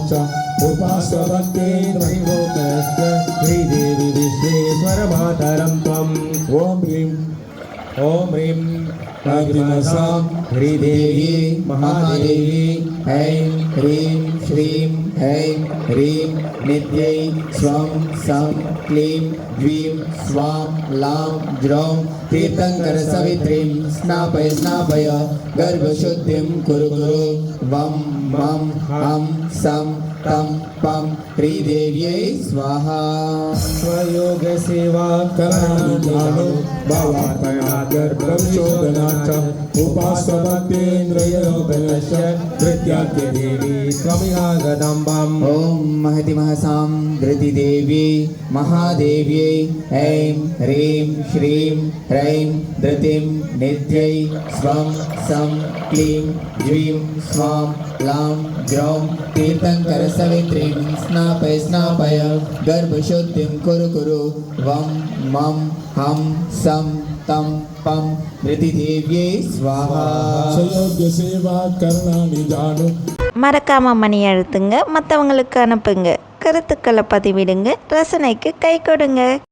च उपासवते त्रैलोक्यस्य श्रीदेवी विश्वेश्वरमातरं त्वम् ॐ ह्रीं प्रतिमसां ह्रीदेवी महादेवी ऐं ह्रीं श्रीं ऐं ह्रीं नित्यै स्वं सं क्लीं द्वीं स्वां लां ज्रौं तीर्थङ्करसवित्रीं स्नापय स्नापय गर्भशुद्धिं कुरु कुरु वं मं हं सं तं पं ह्रीदेव्यै स्वाहा। स्वयोग सेवा करणानो भवात्मनागर्भशोधनाच उपासवतेन्द्रयोगस्य धृत्याख्य देवी त्वमिहागदम्बम् ॐ महति महसां धृतिदेवी महादेव्यै ऐं ह्रीं श्रीं ह्रैं धृतिं नित्यै स्वं सं क्लीं द्वीं स्वां लां ज्रौं तीर्थङ्करसवित्रीं स्नापय स्नापय गर्भशुद्धिं कुरु कुरु वं मं हं सं तं पं धृतिदेव्यै स्वाहा। स्वयोग सेवा करणानि जानु மறக்காமல் மணி அழுத்துங்க, மற்றவங்களுக்கு அனுப்புங்க, கருத்துக்களை பதிவிடுங்க, ரசனைக்கு கை கொடுங்க.